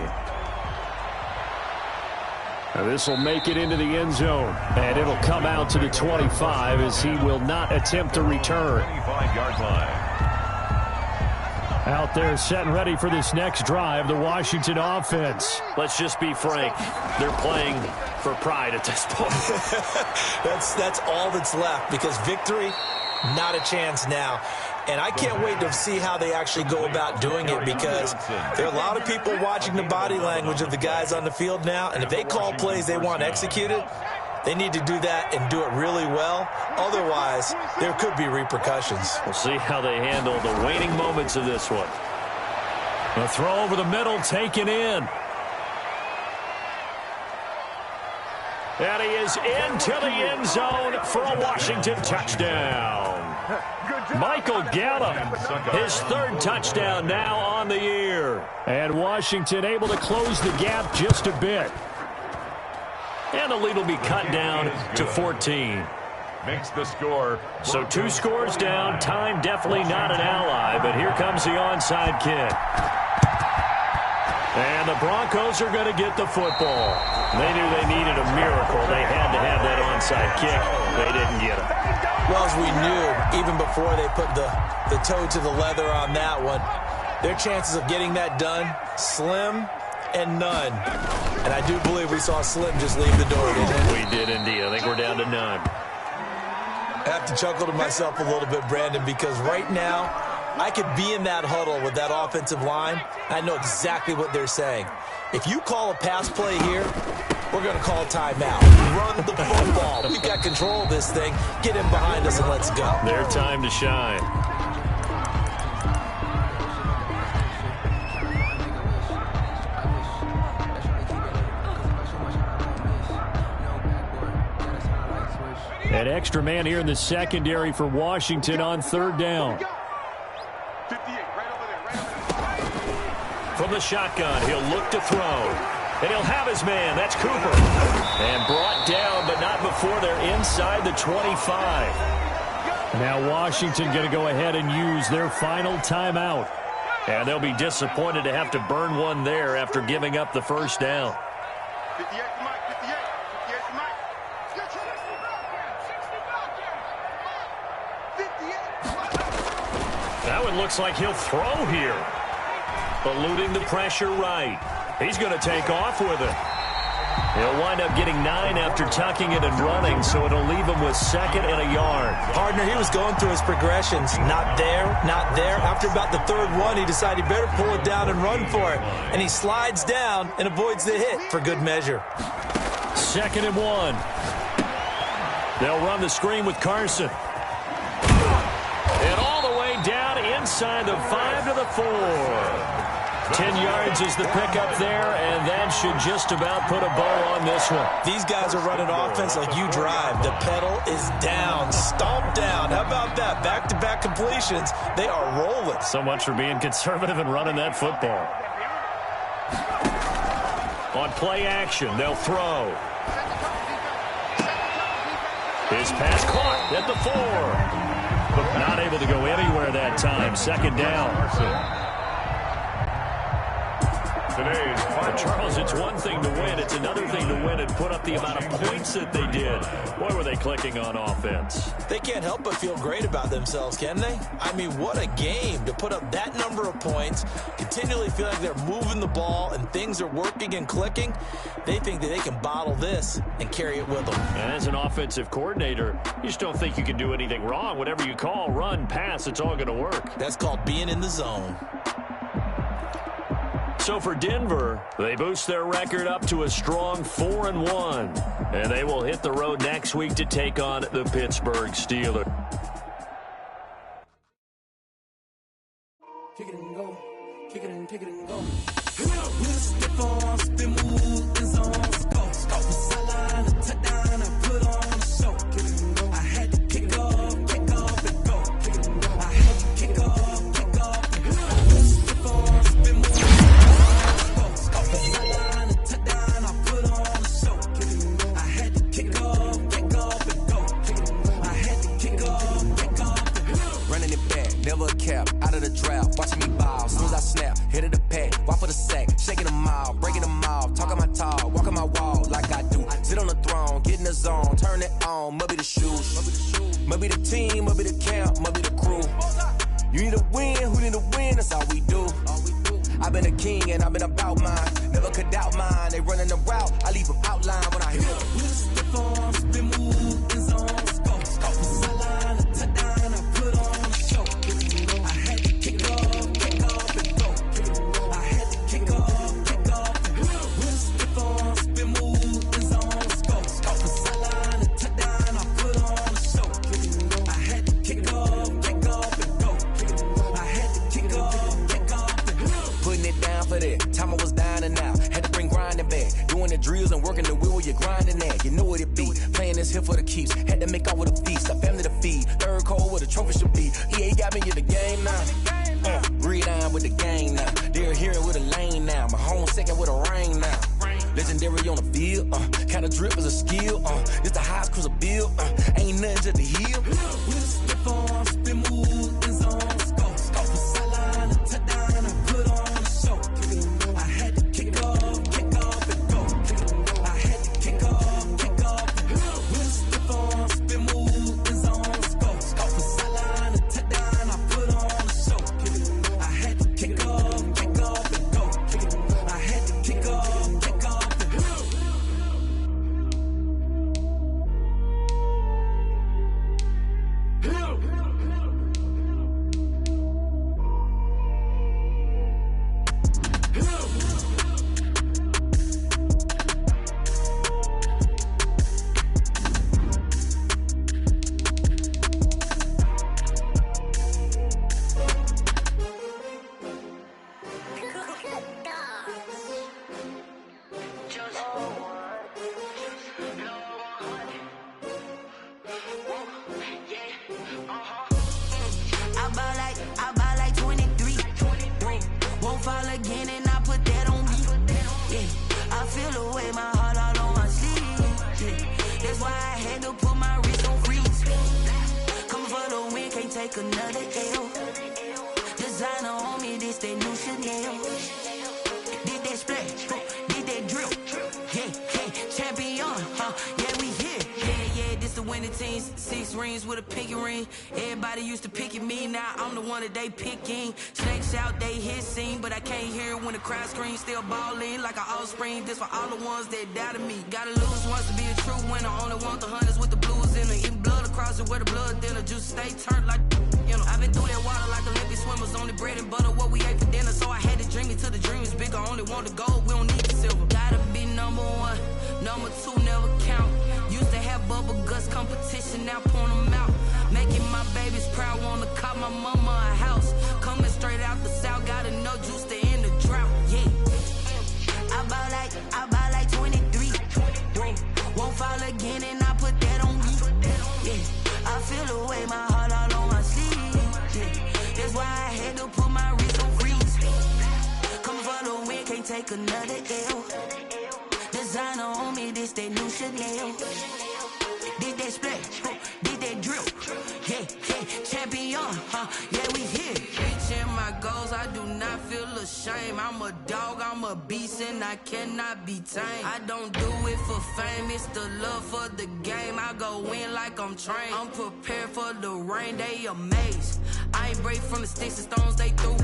Now this will make it into the end zone. And it'll come out to the 25 as he will not attempt to return. 25-yard line. Out there set and ready for this next drive, the Washington offense. Let's just be frank. They're playing for pride at this point. That's all that's left, because victory, not a chance now. And I can't wait to see how they actually go about doing it, because there are a lot of people watching the body language of the guys on the field now, and if they call plays they want executed, they need to do that and do it really well. Otherwise, there could be repercussions. We'll see how they handle the waning moments of this one. A throw over the middle, taken in. And he is into the end zone for a Washington touchdown. Michael Gallup, his 3rd touchdown now on the year. And Washington able to close the gap just a bit. And the lead will be cut down to 14. Makes the score. So 2 scores down. Time definitely not an ally, but here comes the onside kick. And the Broncos are going to get the football. They knew they needed a miracle. They had to have that onside kick. They didn't get it. Well, as we knew, even before they put the toe to the leather on that one, their chances of getting that done, slim and none. And I do believe we saw Slim just leave the door, didn't we? We did indeed. I think we're down to none. I have to chuckle to myself a little bit, Brandon, because right now, I could be in that huddle with that offensive line. I know exactly what they're saying. If you call a pass play here, we're going to call a timeout. Run the football. We got control of this thing. Get him behind us and let's go. Their time to shine. An extra man here in the secondary for Washington on 3rd down. 58, right over there. From the shotgun, he'll look to throw. And he'll have his man. That's Cooper. And brought down, but not before they're inside the 25. Now Washington going to go ahead and use their final timeout. And they'll be disappointed to have to burn one there after giving up the first down. 58 to Mike, 58. 58 to Mike. 58. That one looks like he'll throw here. Eluding the pressure right. He's going to take off with it. He'll wind up getting 9 after tucking it and running, so it'll leave him with 2nd and a yard. Partner, he was going through his progressions. Not there, not there. After about the 3rd one, he decided he better pull it down and run for it. And he slides down and avoids the hit for good measure. 2nd and 1. They'll run the screen with Carson. And all the way down inside the 5 to the 4. 10 yards is the pickup there, and that should just about put a bow on this one. These guys are running offense like you drive. The pedal is down, stomped down. How about that? Back-to-back completions. They are rolling. So much for being conservative and running that football. On play action, they'll throw. His pass caught at the 4. But not able to go anywhere that time. 2nd down. Charles, it's one thing to win. It's another thing to win and put up the amount of points that they did. Boy, were they clicking on offense. They can't help but feel great about themselves, can they? I mean, what a game to put up that number of points, continually feel like they're moving the ball and things are working and clicking. They think that they can bottle this and carry it with them. And as an offensive coordinator, you just don't think you can do anything wrong. Whatever you call, run, pass, it's all going to work. That's called being in the zone. So for Denver, they boost their record up to a strong 4-1. And they will hit the road next week to take on the Pittsburgh Steelers. Kick it and go. Kick it and kick it and go. With a stiff arm, spin move, and zones. Go. Stop the sideline, a touchdown, I put on a show. Kick it and go. I had to kick off and go. Kick it and go. I had to kick off and go. With a stiff arm, spin move. Out of the draft, watching me ball. Soon as I snap, hit of the pad, walk for the sack, shaking them all, breaking them off, talking my talk, walking my wall like I do. Sit on the throne, get in the zone, turn it on, must be the shoes, must be the team, must be the camp, must be the crew. You need a win, who need a win? That's all we do. I've been a king and I've been about mine, never could doubt mine. They running the route, I leave them outline when I hit them. With a stiff arm, spin move, and zones. Go. Stop the sideline, a touchdown, I put on a show. Time I was down and out, had to bring grinding back. Doing the drills and working the wheel where you're grinding at. You know what it be, playing this here for the keeps. Had to make out with a feast, a family to feed. Third cold where the trophy should be. EA got me in the game now. Read on with the gang now. They're hearing with a lane now. My home second with a rain now. Legendary on the field, kind of drip is a skill. It's the highest cruiser bill, ain't nothing just the heel. With a stiff arm, spin move, and zones. Go. Stop the sideline, a touchdown, I put on a show. I had to kick off and go. I had to kick off. With a stiff arm, spin move, and zones. Go. Stop the sideline, a touchdown, I put on a show. I had to kick off and go. I had to kick off. take another L. Designer on me, this that new Chanel. Did that splash, did that drill. Yeah, champion, yeah, we here. Yeah, this the winning teams. 6 rings with a pinky ring. Everybody used to picking me, now I'm the one that they picking. Snakes out, they hissing, but I can't hear it when the crowd screams. Still balling like an offspring. This for all the ones that doubted me. Gotta lose once to be a true winner. Only want the hunters with the blues in it. Eating blood across it where the blood thinner. Just stay turned like, you know. I've been through that water like Olympic swimmers. Only bread and butter, what we ate for dinner. So I had to dream it till the dream is bigger. Only want the gold, we don't need the silver. Gotta be number 1, number 2 never count. Used to have bubble guts competition, now point them out. Making my babies proud, wanna cop my mama a house. Coming straight out the south, got enough juice to end the drought. Yeah, I buy like 23. Won't fall again, and I put that on me. Yeah, I feel the way, my heart all on my sleeve. Yeah, that's why I had to put my wrist on freeze. Coming for the win, can't take another L. Designer on me, this that new Chanel. Did that splash, did that drill. Yeah, champion, yeah, we here. Reaching my goals, I do not feel ashamed. I'm a dog, I'm a beast, and I cannot be tamed. I don't do it for fame, it's the love for the game. I go in like I'm trained. I'm prepared for the rain, they amazed. I ain't break from the sticks and stones they threw.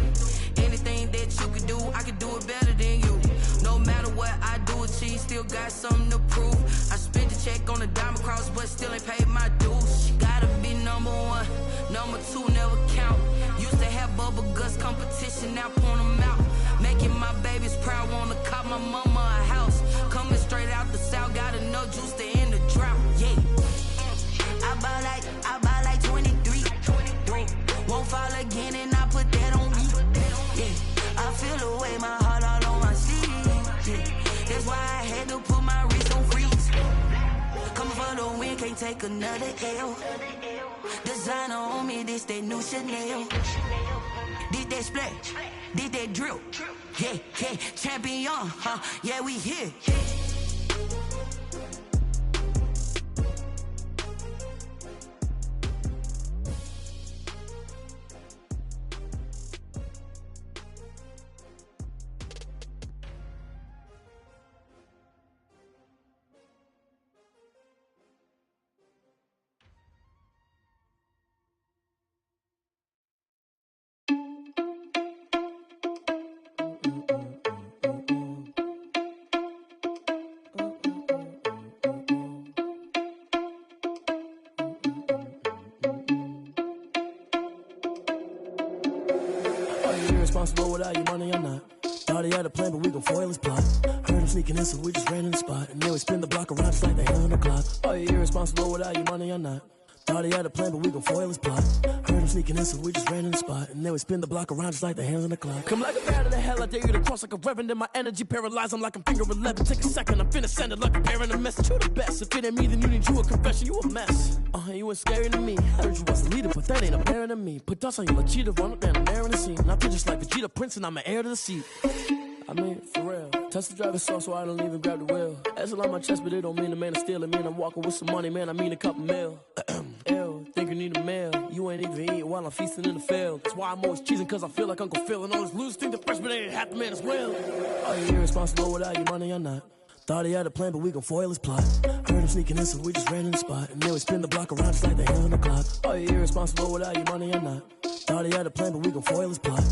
Anything that you can do, I can do it better than you. No matter what I do, achieve, still got something to prove. I spent the check on the diamond cross, but still ain't paid my dues. Gotta be number 1, number 2 never count. Used to have bubble guts competition, now point them out. Making my babies proud, wanna cop my mama a house. Coming straight out the south, got enough juice to end the drought. Yeah, I buy like 23. Won't fall again, and I put that on me. Yeah, I feel the way, my heart all on my sleeve. Yeah, that's why I had to put my wrist on freeze. Coming for the win, can't take another L. Designer on me, this that new Chanel. Did that splash, did that drill. Yeah, champion, yeah, we here. Responsible without your money or not. Thought he had a plan, but we gon' foil his plot. Heard him sneaking in, so we just ran in the spot. And then we spin the block around just like the hand on the clock. Are you irresponsible without your money or not? Thought he had a plan, but we gon' foil his plot. Heard him sneaking in, so we just ran in the spot. And then we spin the block around just like the hands on the clock. Come like a bat of the hell, I dare you to cross like a reverend. In my energy paralyzed, I'm like I'm finger 11. Take a second, I'm finna send it like a parent a message. You the best, if it ain't me, then you need you a confession. You a mess, you ain't scary to me. Heard you was a leader, but that ain't apparent to me. Put dust on you like cheetah, run up down, I'm there in the scene. I feel just like Vegeta Prince, and I'm an heir to the seat. I mean, for real. Touch the driver's soft, so I don't even grab the wheel. That's a lot on my chest, but it don't mean the man is stealing. Man, I'm walking with some money, man, I mean a couple mil. Ew, think you need a meal. You ain't even eating while I'm feasting in the field. That's why I'm always cheesing, cause I feel like Uncle Phil. And all this loose think the freshman ain't half the man as well. Are you irresponsible without your money or not? Thought he had a plan, but we gon' foil his plot. Heard him sneaking in, so we just ran in the spot. And then we spin the block around just like the hand on the clock. Are you irresponsible without your money or not? Thought he had a plan, but we gon' foil his plot.